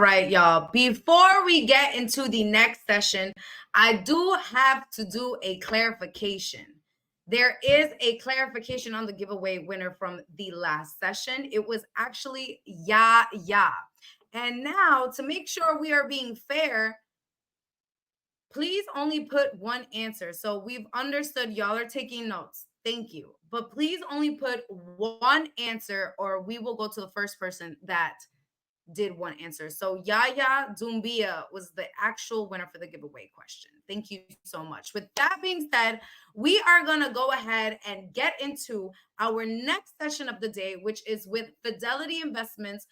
right, y'all. Before we get into the next session, I do have to do a clarification. There is a clarification on the giveaway winner from the last session. It was actually Ya. And now, to make sure we are being fair, please only put one answer. So we've understood y'all are taking notes. Thank you. But please only put one answer, or we will go to the first person that did one answer. So Yaya Dumbia was the actual winner for the giveaway question. Thank you so much. With that being said, we are going to go ahead and get into our next session of the day, which is with Fidelity Investments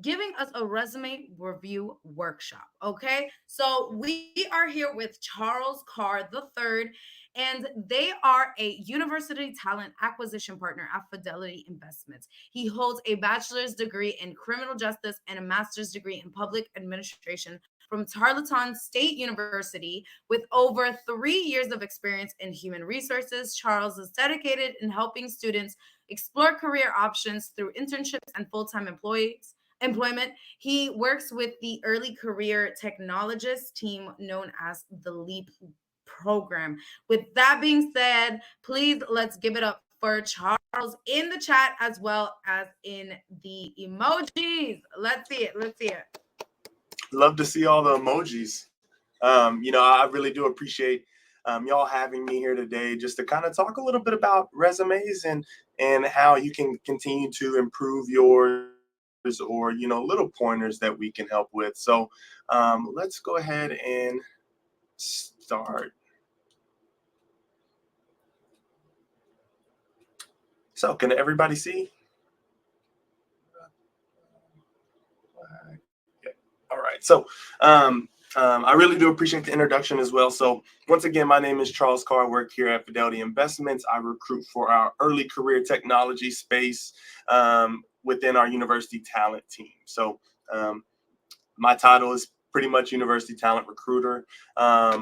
giving us a resume review workshop. Okay, so we are here with Charles Carr III, and they are a university talent acquisition partner at Fidelity Investments. He holds a bachelor's degree in criminal justice and a master's degree in public administration from Tarleton State University. With over 3 years of experience in human resources, Charles is dedicated in helping students explore career options through internships and full-time employment. He works with the early career technologist team known as the LEAP program. With that being said, please let's give it up for Charles in the chat as well as in the emojis. Let's see it. Love to see all the emojis. I really do appreciate y'all having me here today just to kind of talk a little bit about resumes and how you can continue to improve yours, or little pointers that we can help with. So let's go ahead and start. So can everybody see? All right. So I really do appreciate the introduction as well. So once again, my name is Charles Carr. I work here at Fidelity Investments. I recruit for our early career technology space within our university talent team. So my title is pretty much university talent recruiter.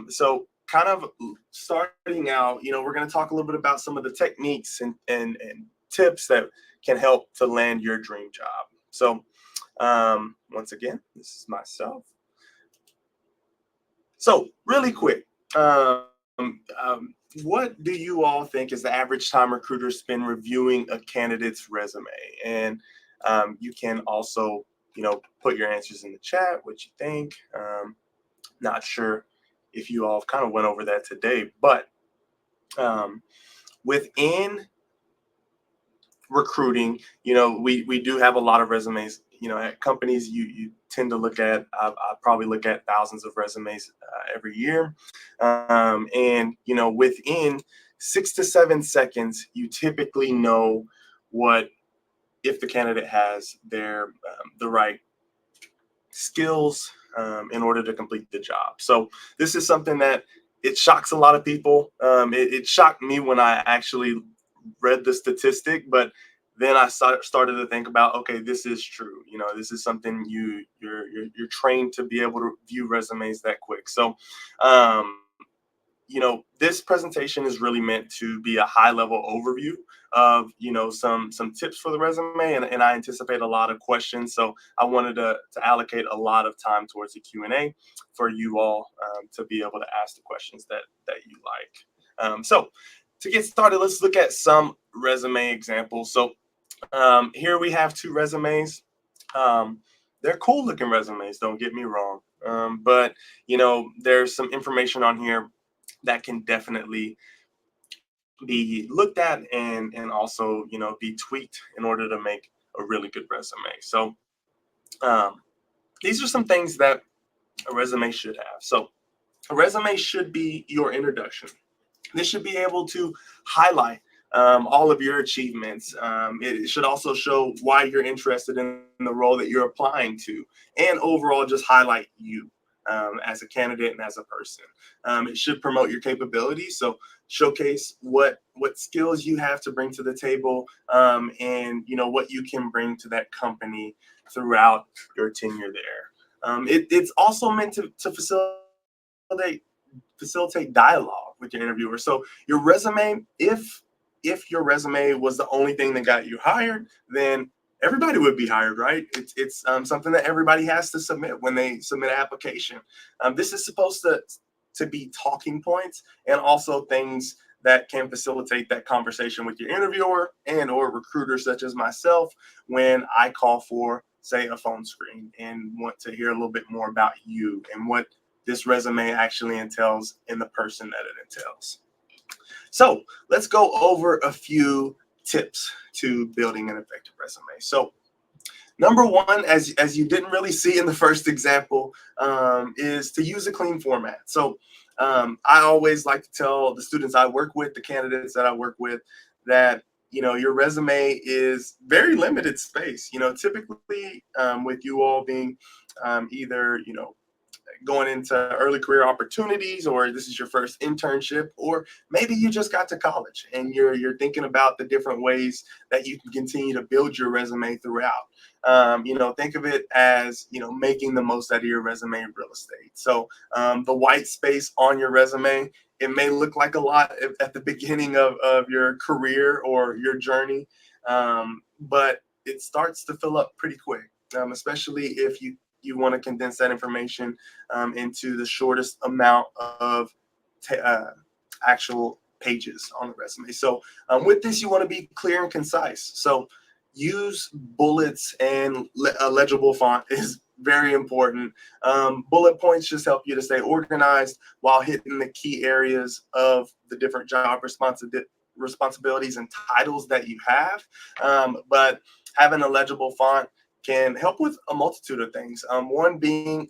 So kind of starting out, we're going to talk a little bit about some of the techniques and tips that can help to land your dream job. So once again, this is myself. So really quick, what do you all think is the average time recruiters spend reviewing a candidate's resume? And you can also, put your answers in the chat, what you think. Not sure if you all kind of went over that today, but within recruiting, we do have a lot of resumes. At companies, you tend to look at, I probably look at thousands of resumes every year. And, within 6 to 7 seconds, you typically know if the candidate has the right skills in order to complete the job. So this is something that it shocks a lot of people. It shocked me when I actually read the statistic, but then I started to think about, okay, this is true. This is something you're trained to be able to view resumes that quick. So, this presentation is really meant to be a high level overview of, some tips for the resume, and I anticipate a lot of questions. So I wanted to allocate a lot of time towards the Q&A for you all to be able to ask the questions that you like. So to get started, let's look at some resume examples. So here we have 2 resumes. They're cool looking resumes, don't get me wrong. But, there's some information on here that can definitely be looked at and also, be tweaked in order to make a really good resume. So these are some things that a resume should have. So a resume should be your introduction. This should be able to highlight all of your achievements. It should also show why you're interested in the role that you're applying to, and overall just highlight you as a candidate and as a person. It should promote your capabilities, so showcase what skills you have to bring to the table, and what you can bring to that company throughout your tenure there. It's also meant to facilitate dialogue with your interviewer. So your resume, if your resume was the only thing that got you hired, then everybody would be hired, right? It's something that everybody has to submit when they submit an application. This is supposed to be talking points and also things that can facilitate that conversation with your interviewer and or recruiter such as myself when I call for, say, a phone screen and want to hear a little bit more about you and what this resume actually entails in the person that it entails. So let's go over a few tips to building an effective resume. So number one, as you didn't really see in the first example, is to use a clean format. So I always like to tell the students I work with, the candidates that I work with, that your resume is very limited space. Typically with you all being either going into early career opportunities, or this is your first internship, or maybe you just got to college and you're thinking about the different ways that you can continue to build your resume throughout. Think of it as making the most out of your resume in real estate. So the white space on your resume, it may look like a lot at the beginning of your career or your journey, but it starts to fill up pretty quick, especially if you want to condense that information into the shortest amount of actual pages on the resume. So with this, you want to be clear and concise. So use bullets and a legible font is very important. Bullet points just help you to stay organized while hitting the key areas of the different job responsibilities and titles that you have. But having a legible font can help with a multitude of things. One being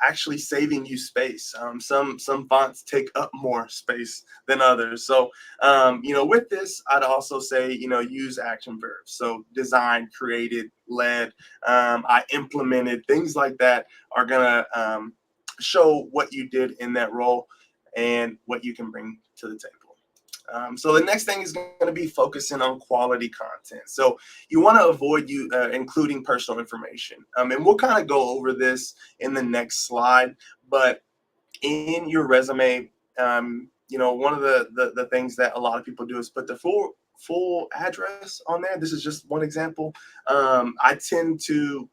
actually saving you space. Some fonts take up more space than others. So, with this, I'd also say, use action verbs. So design, created, led, I implemented, things like that are going to show what you did in that role and what you can bring to the table. So the next thing is going to be focusing on quality content. So you want to avoid including personal information. And we'll kind of go over this in the next slide. But in your resume, one of the things that a lot of people do is put the full address on there. This is just one example. I tend to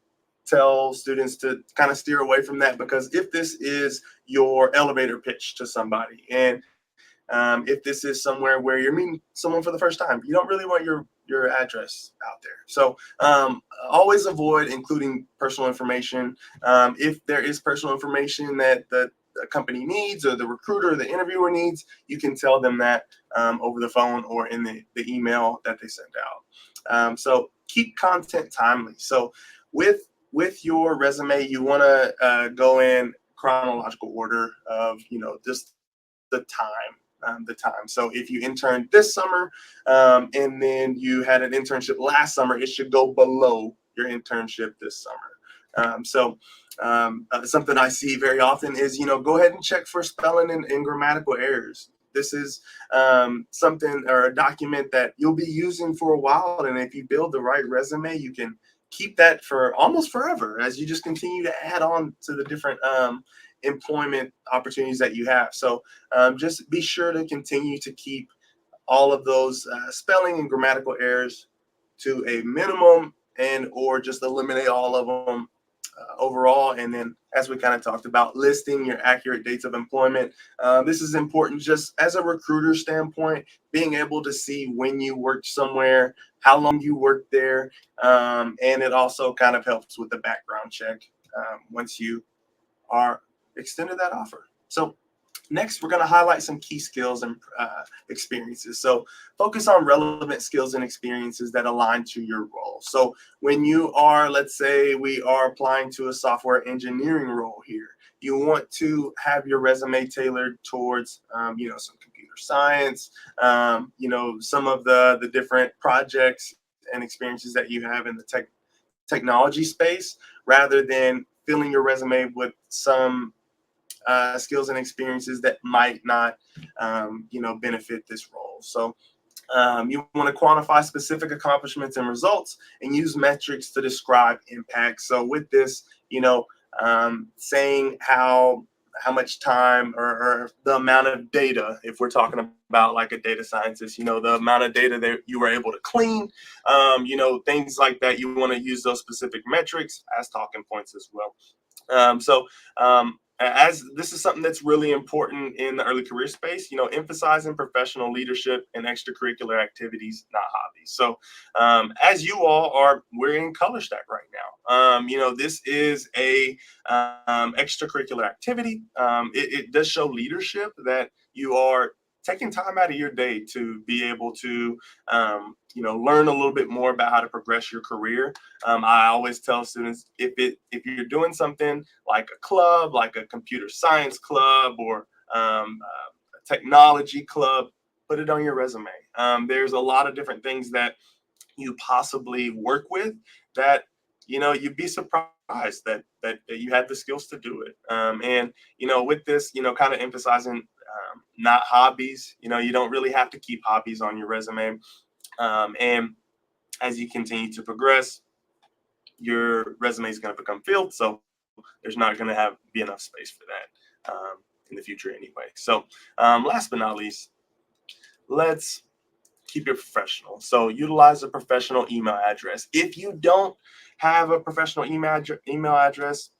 tell students to kind of steer away from that, because if this is your elevator pitch to somebody, and if this is somewhere where you're meeting someone for the first time, you don't really want your address out there. So always avoid including personal information. If there is personal information that the company needs, or the recruiter or the interviewer needs, you can tell them that over the phone or in the email that they send out. So keep content timely. So with your resume, you want to go in chronological order of just the time. So if you interned this summer and then you had an internship last summer, it should go below your internship this summer. Something I see very often is, go ahead and check for spelling and grammatical errors. This is something or a document that you'll be using for a while. And if you build the right resume, you can keep that for almost forever as you just continue to add on to the different employment opportunities that you have. So just be sure to continue to keep all of those spelling and grammatical errors to a minimum, and or just eliminate all of them overall. And then, as we kind of talked about, listing your accurate dates of employment. This is important just as a recruiter standpoint, being able to see when you worked somewhere, how long you worked there, and it also kind of helps with the background check once you are extended that offer. So next, we're going to highlight some key skills and experiences. So focus on relevant skills and experiences that align to your role. So when you are, let's say we are applying to a software engineering role here, you want to have your resume tailored towards, some computer science, some of the different projects and experiences that you have in the technology space, rather than filling your resume with some skills and experiences that might not, benefit this role. So you want to quantify specific accomplishments and results and use metrics to describe impact. So with this, saying how how much time or the amount of data, if we're talking about like a data scientist, the amount of data that you were able to clean, things like that. You want to use those specific metrics as talking points as well. As this is something that's really important in the early career space, emphasizing professional leadership and extracurricular activities, not hobbies. So as you all are, we're in Color Stack right now. This is a extracurricular activity. It does show leadership, that you are taking time out of your day to be able to learn a little bit more about how to progress your career. I always tell students, if you're doing something like a club, like a computer science club, or a technology club, put it on your resume. There's a lot of different things that you possibly work with that you'd be surprised that you had the skills to do it. And with this, kind of emphasizing not hobbies. You don't really have to keep hobbies on your resume. And as you continue to progress, your resume is going to become filled. So there's not going to be enough space for that in the future anyway. So last but not least, let's keep it professional. So utilize a professional email address. If you don't have a professional email address,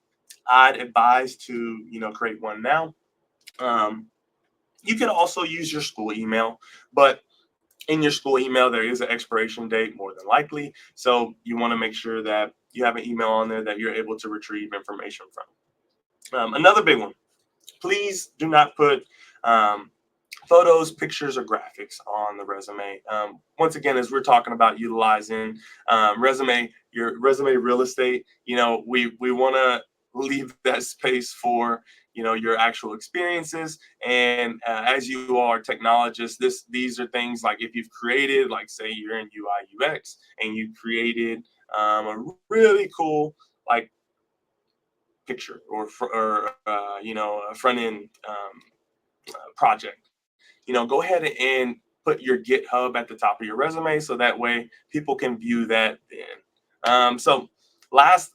I'd advise to create one now. You can also use your school email, but in your school email, there is an expiration date more than likely. So you want to make sure that you have an email on there that you're able to retrieve information from. Another big one, please do not put photos, pictures, or graphics on the resume. Once again, as we're talking about utilizing your resume real estate, we want to leave that space for your actual experiences. And as you are technologists, these are things like, if you've created, like say you're in UI UX and you created a really cool like picture or a front end project, go ahead and put your GitHub at the top of your resume, so that way people can view that then. So last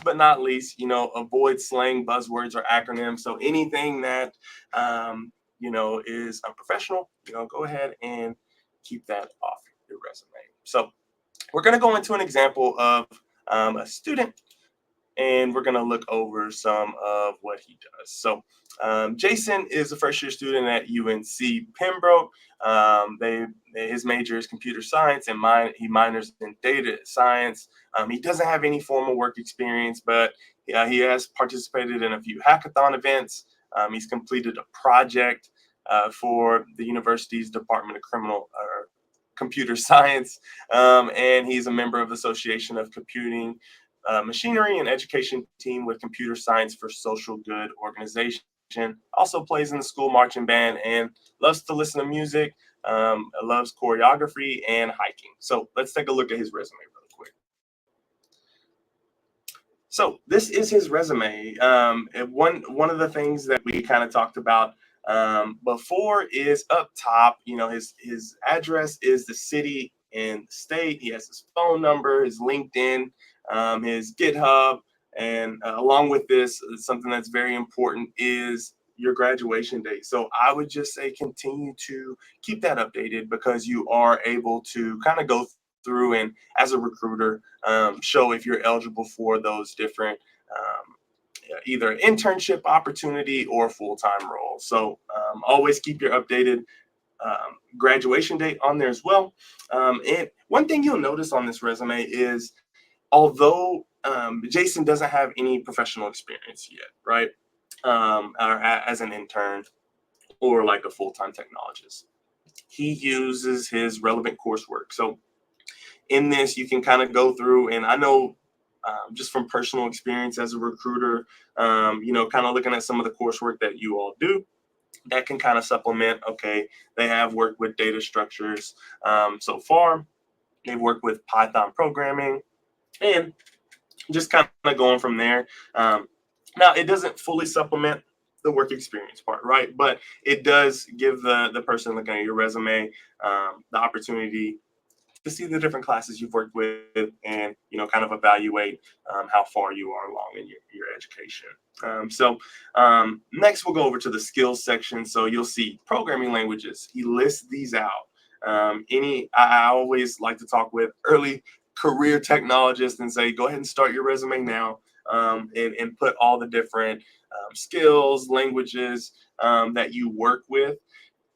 but not least, avoid slang, buzzwords, or acronyms. So anything that is unprofessional, go ahead and keep that off your resume. So we're going to go into an example of a student, and we're going to look over some of what he does. So Jason is a first-year student at UNC Pembroke. His major is computer science, and he minors in data science. He doesn't have any formal work experience, but he has participated in a few hackathon events. He's completed a project for the university's Department of Computer Science, and he's a member of the Association of Computing Machinery and Education team with Computer Science for Social Good organization. Also plays in the school marching band and loves to listen to music, loves choreography and hiking. So let's take a look at his resume really quick. So this is his resume. And one of the things that we kind of talked about before is up top. His address is the city and the state. He has his phone number, his LinkedIn, his GitHub, and along with this, something that's very important is your graduation date. So I would just say continue to keep that updated, because you are able to kind of go through and, as a recruiter, show if you're eligible for those different either internship opportunity or full-time role. So always keep your updated graduation date on there as well. And one thing you'll notice on this resume is, although Jason doesn't have any professional experience yet, right? Or as an intern or like a full-time technologist, he uses his relevant coursework. So in this, you can kind of go through, and I know just from personal experience as a recruiter, kind of looking at some of the coursework that you all do, that can kind of supplement, okay, they have worked with data structures so far. They've worked with Python programming, and just kind of going from there. Now, it doesn't fully supplement the work experience part, right? But it does give the person looking at your resume the opportunity to see the different classes you've worked with, and kind of evaluate how far you are along in your education. Next we'll go over to the skills section. So you'll see programming languages. He lists these out. I always like to talk with early career technologists and say, go ahead and start your resume now, and put all the different skills, languages that you work with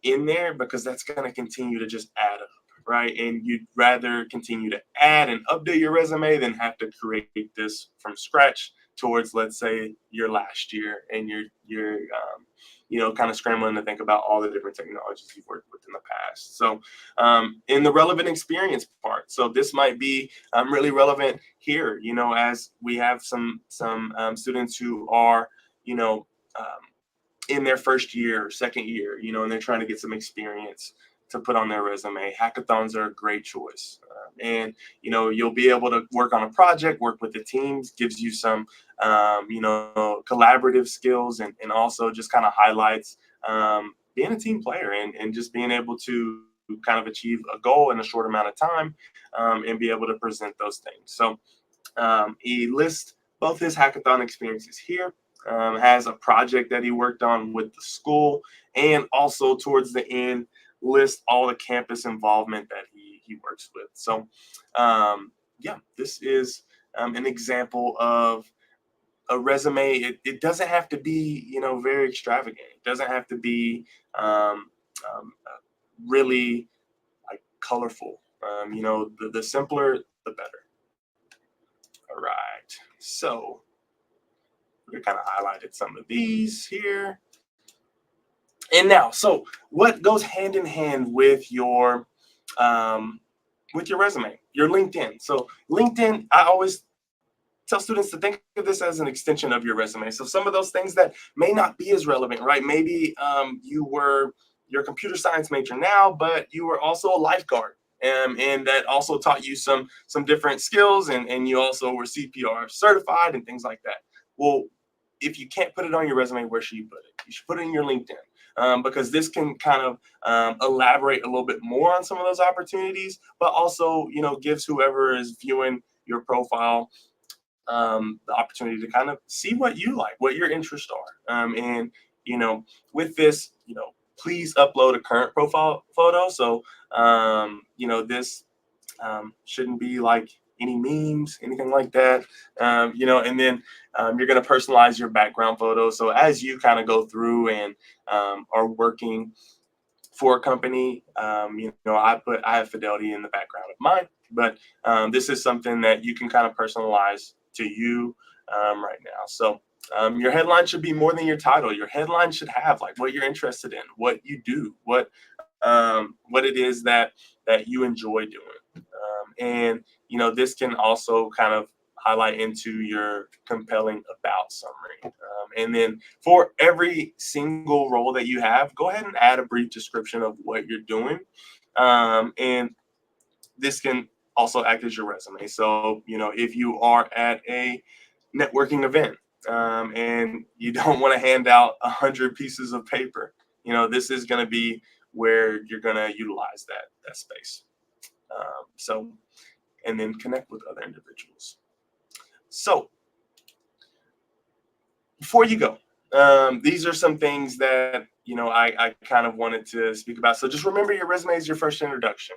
in there, because that's going to continue to just add up, right? And you'd rather continue to add and update your resume than have to create this from scratch towards, let's say, your last year, and you're kind of scrambling to think about all the different technologies you've worked with in the past. So in the relevant experience part, so this might be really relevant here, as we have some students who are, in their first year, second year, and they're trying to get some experience to put on their resume. Hackathons are a great choice. And you'll be able to work on a project, work with the teams, gives you some, collaborative skills, and also just kind of highlights being a team player, and just being able to kind of achieve a goal in a short amount of time, and be able to present those things. So he lists both his hackathon experiences here, has a project that he worked on with the school, and also towards the end list all the campus involvement that he works with. So this is an example of a resume. It doesn't have to be very extravagant. It doesn't have to be really like colorful. The simpler the better. All right, so we kind of highlighted some of these here. And now, so what goes hand in hand with your resume, your LinkedIn? So LinkedIn, I always tell students to think of this as an extension of your resume. So some of those things that may not be as relevant, right? Maybe you're a computer science major now, but you were also a lifeguard. And that also taught you some different skills, and you also were CPR certified and things like that. Well, if you can't put it on your resume, where should you put it? You should put it in your LinkedIn, because this can kind of elaborate a little bit more on some of those opportunities, but also gives whoever is viewing your profile the opportunity to kind of see what you like, what your interests are. And with this, please upload a current profile photo. So this shouldn't be like any memes, anything like that. And then you're going to personalize your background photo. So as you kind of go through and are working for a company, I have Fidelity in the background of mine, but this is something that you can kind of personalize to you right now. So your headline should be more than your title. Your headline should have like what you're interested in, what you do, what it is that you enjoy doing, and this can also kind of highlight into your compelling about summary. And then for every single role that you have, go ahead and add a brief description of what you're doing, and this can also act as your resume. So if you are at a networking event, and you don't want to hand out 100 pieces of paper, this is going to be where you're going to utilize that space. And then connect with other individuals. So before you go, these are some things that I kind of wanted to speak about. So just remember, your resume is your first introduction.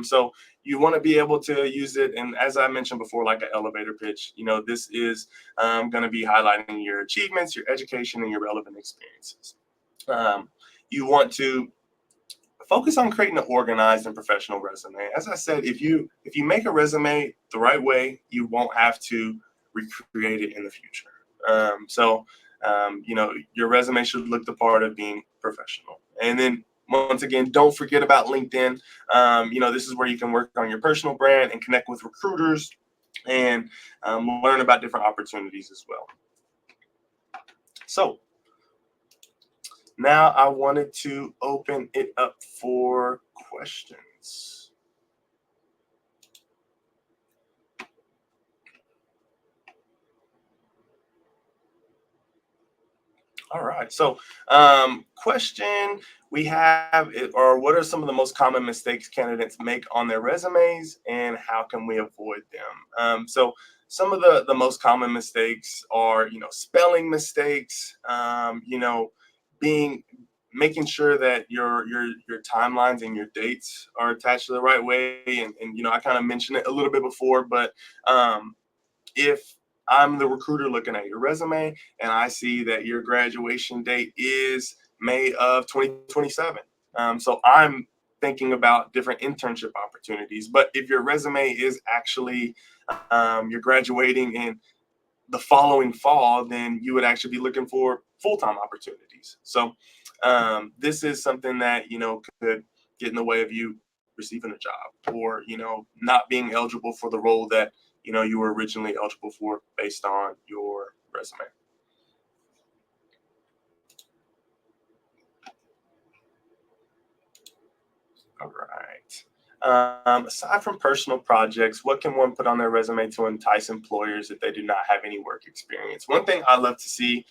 So you want to be able to use it, and as I mentioned before, like an elevator pitch. This is going to be highlighting your achievements, your education, and your relevant experiences. You want to focus on creating an organized and professional resume. As I said, if you make a resume the right way, you won't have to recreate it in the future. Your resume should look the part of being professional. And then once again, don't forget about LinkedIn. This is where you can work on your personal brand and connect with recruiters, and learn about different opportunities as well. So now I wanted to open it up for questions. All right. So, question we have, or what are some of the most common mistakes candidates make on their resumes, and how can we avoid them? So, some of the most common mistakes are, spelling mistakes. Being making sure that your timelines and your dates are attached to the right way, and I kind of mentioned it a little bit before, but if I'm the recruiter looking at your resume and I see that your graduation date is May of 2027. So I'm thinking about different internship opportunities. But if your resume is actually you're graduating in the following fall, then you would actually be looking for full-time opportunities. So this is something that could get in the way of you receiving a job, or not being eligible for the role that you were originally eligible for based on your resume. All right. Aside from personal projects, what can one put on their resume to entice employers if they do not have any work experience? One thing I love to see,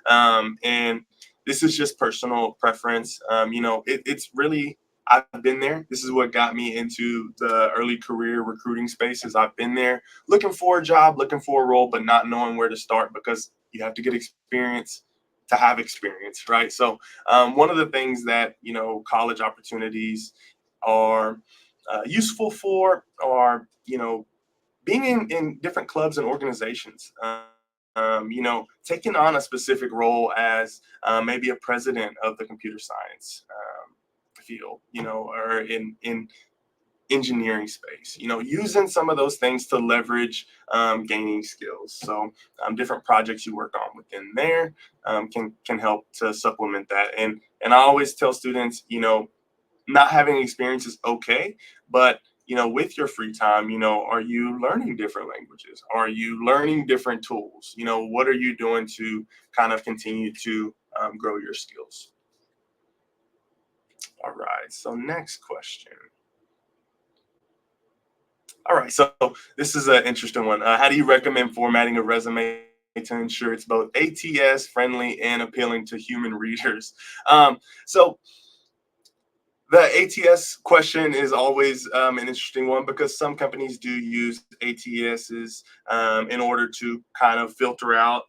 and this is just personal preference. It's really, I've been there. This is what got me into the early career recruiting spaces. I've been there looking for a job, looking for a role, but not knowing where to start because you have to get experience to have experience, right? So one of the things that college opportunities are useful for are being in different clubs and organizations. Taking on a specific role as maybe a president of the computer science field, or in engineering space, using some of those things to leverage gaining skills. So different projects you work on within there can help to supplement that. And I always tell students, not having experience is okay, but with your free time, are you learning different languages? Are you learning different tools? What are you doing to kind of continue to grow your skills? All right, so next question. All right, so this is an interesting one. How do you recommend formatting a resume to ensure it's both ATS friendly and appealing to human readers? So the ATS question is always an interesting one because some companies do use ATSs in order to kind of filter out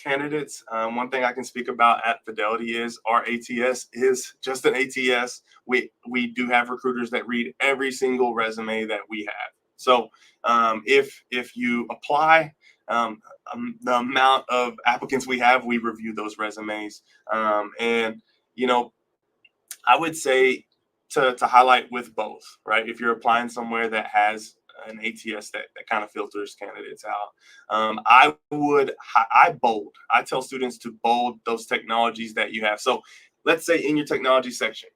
candidates. One thing I can speak about at Fidelity is our ATS is just an ATS. We do have recruiters that read every single resume that we have. So if you apply, the amount of applicants we have, we review those resumes, and you know I would say to highlight with both, right? If you're applying somewhere that has an ATS that kind of filters candidates out, I bold. I tell students to bold those technologies that you have. So let's say in your technology section,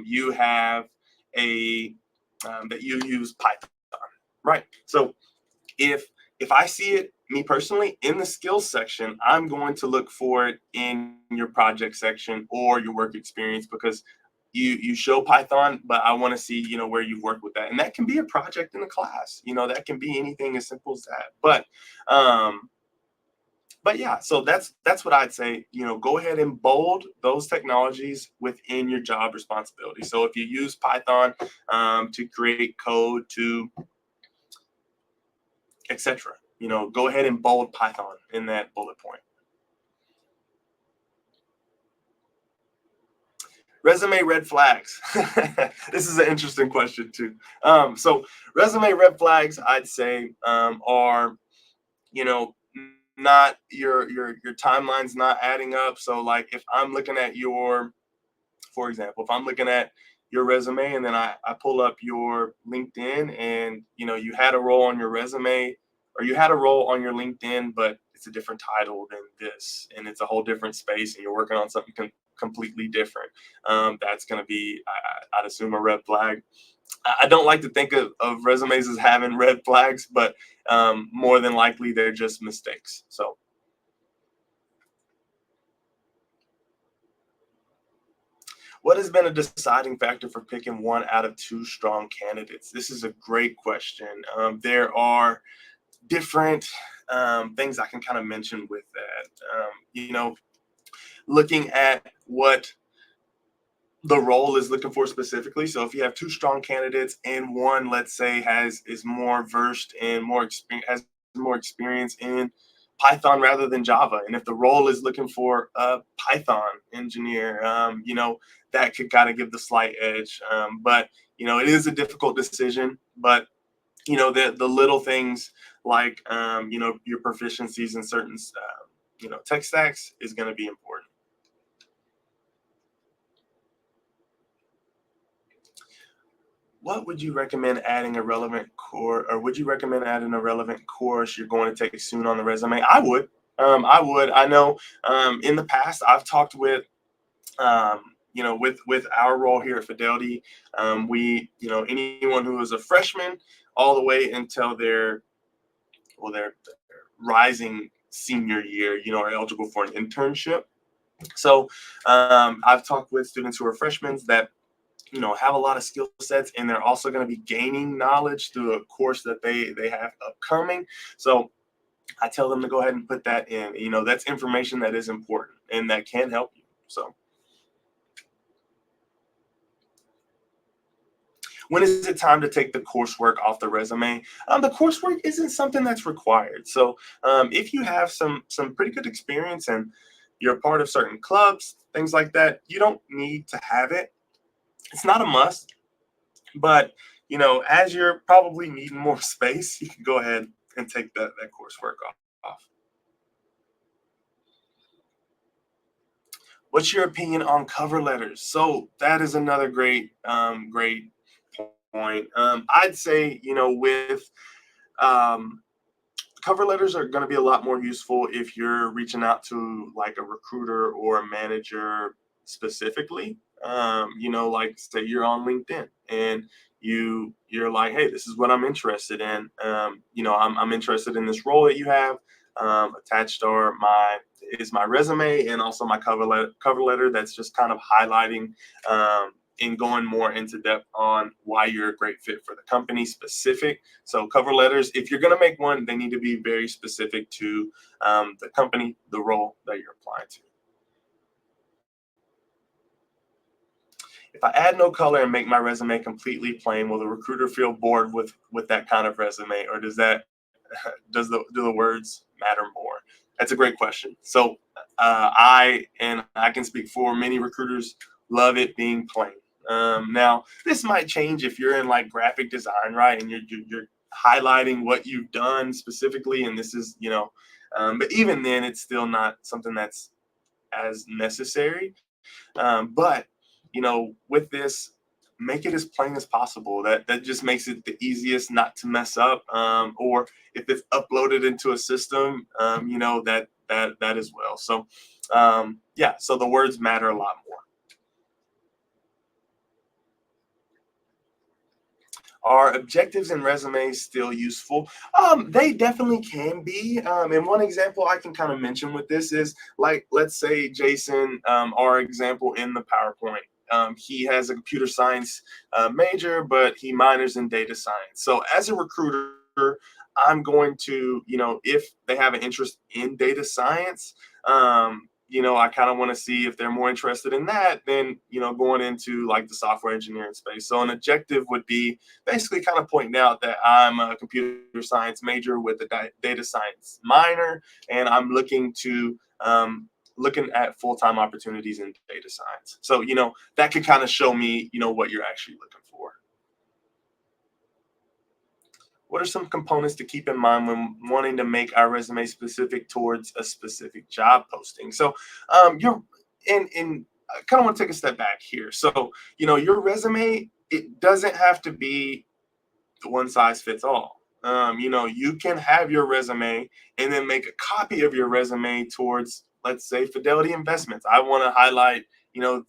you have a that you use Python, right? So if if I see it, me personally, in the skills section, I'm going to look for it in your project section or your work experience because you show Python, but I want to see where you've worked with that, and that can be a project in a class. That can be anything as simple as that. Um, but yeah, so that's what I'd say. Go ahead and bold those technologies within your job responsibility. So if you use Python to create code to etc. Go ahead and bold Python in that bullet point. Resume red flags. This is an interesting question too. So resume red flags, I'd say, are you know not your timeline's not adding up. So like if I'm looking at for example, if I'm looking at your resume and then I pull up your LinkedIn and you had a role on your resume or you had a role on your LinkedIn, but it's a different title than this and it's a whole different space and you're working on something completely different. That's going to be, I'd assume, a red flag. I don't like to think of resumes as having red flags, but more than likely they're just mistakes. So what has been a deciding factor for picking one out of two strong candidates? This is a great question. There are different things I can kind of mention with that. looking at what the role is looking for specifically. So if you have two strong candidates and one, let's say, is more versed and more experience, has more experience in Python rather than Java, and if the role is looking for a Python engineer, that could kind of give the slight edge. But it is a difficult decision. But the little things like your proficiencies in certain tech stacks is going to be important. What would you recommend adding a relevant course, or would you recommend adding a relevant course you're going to take soon on the resume? I would. I would. I know in the past I've talked with, with our role here at Fidelity, we, anyone who is a freshman all the way until their rising senior year, are eligible for an internship. So I've talked with students who are freshmen that have a lot of skill sets, and they're also going to be gaining knowledge through a course that they have upcoming. So I tell them to go ahead and put that in. That's information that is important and that can help you. So when is it time to take the coursework off the resume? The coursework isn't something that's required. So if you have some pretty good experience and you're a part of certain clubs, things like that, you don't need to have it. It's not a must, but as you're probably needing more space, you can go ahead and take that coursework off. What's your opinion on cover letters? So that is another great point. I'd say with cover letters are going to be a lot more useful if you're reaching out to like a recruiter or a manager specifically. Like say you're on LinkedIn and you're like, hey, this is what I'm interested in. I'm interested in this role that you have. Attached are my resume and also my cover letter that's just kind of highlighting and going more into depth on why you're a great fit for the company specific. So cover letters, if you're going to make one, they need to be very specific to the company, the role that you're applying to. If I add no color and make my resume completely plain, will the recruiter feel bored with that kind of resume, or does do the words matter more? That's a great question. So I can speak for many recruiters, love it being plain. Now this might change if you're in like graphic design, right? And you're highlighting what you've done specifically, and this is but even then, it's still not something that's as necessary. But with this, make it as plain as possible. That just makes it the easiest not to mess up. Or if it's uploaded into a system, that as well. So yeah, so the words matter a lot more. Are objectives and resumes still useful? They definitely can be. And one example I can kind of mention with this is like, let's say Jason, our example in the PowerPoint. He has a computer science major, but he minors in data science. So as a recruiter, I'm going to, if they have an interest in data science, I kind of want to see if they're more interested in that than, going into like the software engineering space. So an objective would be basically kind of pointing out that I'm a computer science major with a data science minor, and I'm looking at full-time opportunities in data science. So, that could kind of show me, what you're actually looking for. What are some components to keep in mind when wanting to make our resume specific towards a specific job posting? So you're in I kind of want to take a step back here. So, your resume, it doesn't have to be the one size fits all. You can have your resume and then make a copy of your resume towards, let's say, Fidelity Investments. I want to highlight,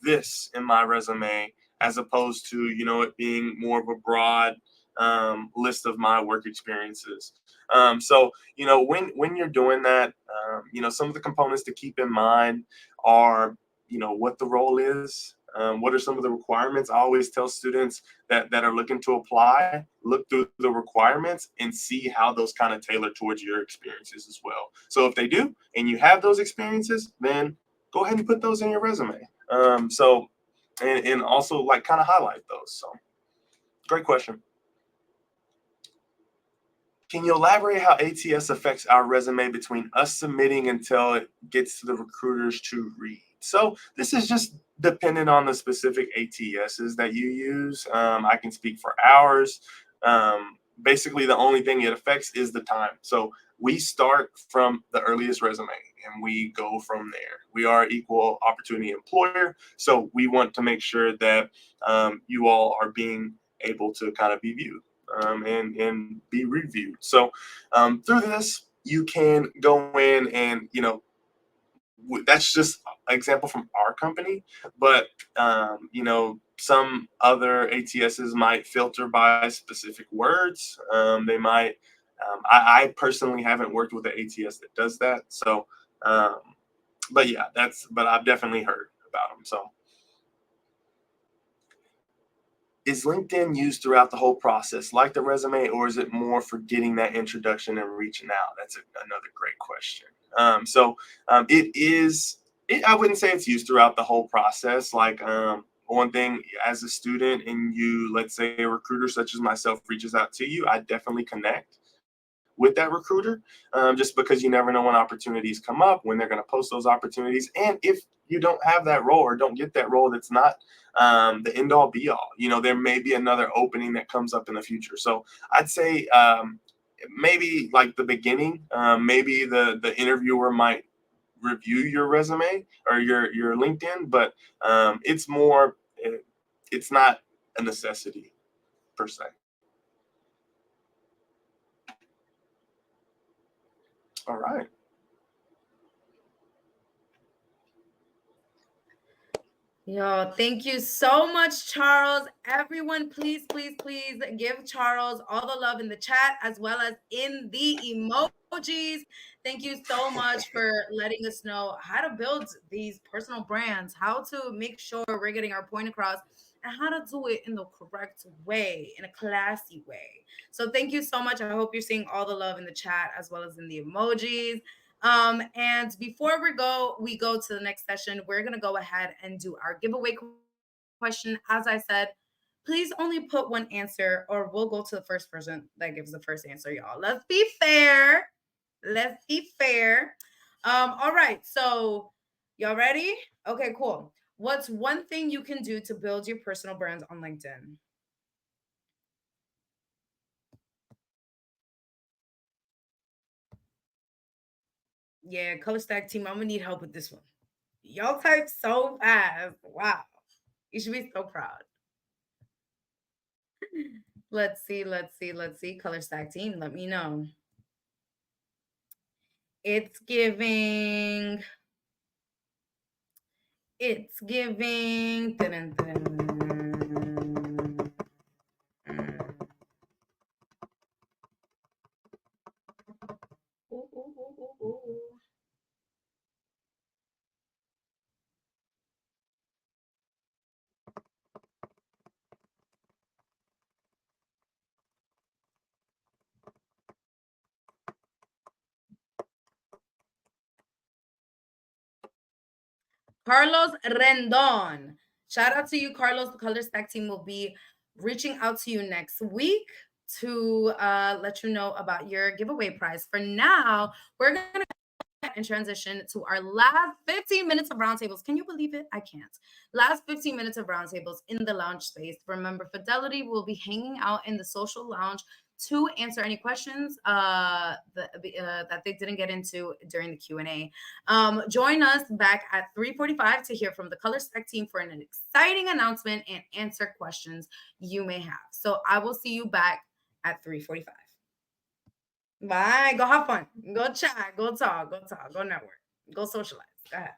this in my resume as opposed to, it being more of a broad list of my work experiences. So, when you're doing that, some of the components to keep in mind are, what the role is. What are some of the requirements? I always tell students that are looking to apply, look through the requirements and see how those kind of tailor towards your experiences as well. So if they do, and you have those experiences, then go ahead and put those in your resume. And also like kind of highlight those. So great question. Can you elaborate how ATS affects our resume between us submitting until it gets to the recruiters to read? So this is just dependent on the specific ATSs that you use. I can speak for ours. Basically, the only thing it affects is the time. So we start from the earliest resume and we go from there. We are an equal opportunity employer, so we want to make sure that you all are being able to kind of be viewed and be reviewed. So through this, you can go in and, that's just an example from our company, but some other ATSs might filter by specific words. They might. I personally haven't worked with an ATS that does that. So, um, but yeah, But I've definitely heard about them. So, is LinkedIn used throughout the whole process, like the resume, or is it more for getting that introduction and reaching out? That's another great question. It is. I wouldn't say it's used throughout the whole process. Like one thing, as a student, and you, let's say, a recruiter such as myself reaches out to you, I definitely connect with that recruiter, just because you never know when opportunities come up, when they're going to post those opportunities. And if you don't have that role or don't get that role, that's not the end all be all. There may be another opening that comes up in the future. So I'd say maybe like the beginning, maybe the interviewer might review your resume or your LinkedIn, but it's more, it's not a necessity per se. All right. Yo, thank you so much, Charles. Everyone, please, please, please give Charles all the love in the chat as well as in the emojis. Thank you so much for letting us know how to build these personal brands, how to make sure we're getting our point across, and how to do it in the correct way, in a classy way. So thank you so much. I hope you're seeing all the love in the chat as well as in the emojis. And before we go to the next session, we're gonna go ahead and do our giveaway question. As I said, please only put one answer, or we'll go to the first person that gives the first answer, y'all. Let's be fair. Let's be fair. All right, so y'all ready? Okay, cool. What's one thing you can do to build your personal brand on LinkedIn? Yeah, Color Stack team, I'm gonna need help with this one. Y'all type so fast. Wow. You should be so proud. Let's see. Color Stack team, let me know. It's giving. It's giving. Dun, dun, dun. Ooh, ooh, ooh, ooh, ooh. Carlos Rendon. Shout out to you, Carlos. The Color Stack team will be reaching out to you next week to let you know about your giveaway prize. For now, we're going to and transition to our last 15 minutes of roundtables. Can you believe it? I can't. Last 15 minutes of roundtables in the lounge space. Remember, Fidelity will be hanging out in the social lounge to answer any questions that they didn't get into during the Q&A. Join us back at 3:45 to hear from the Color Stack team for an exciting announcement and answer questions you may have. So I will see you back at 3:45. Bye. Go have fun. Go chat. Go talk. Go network. Go socialize. Go ahead.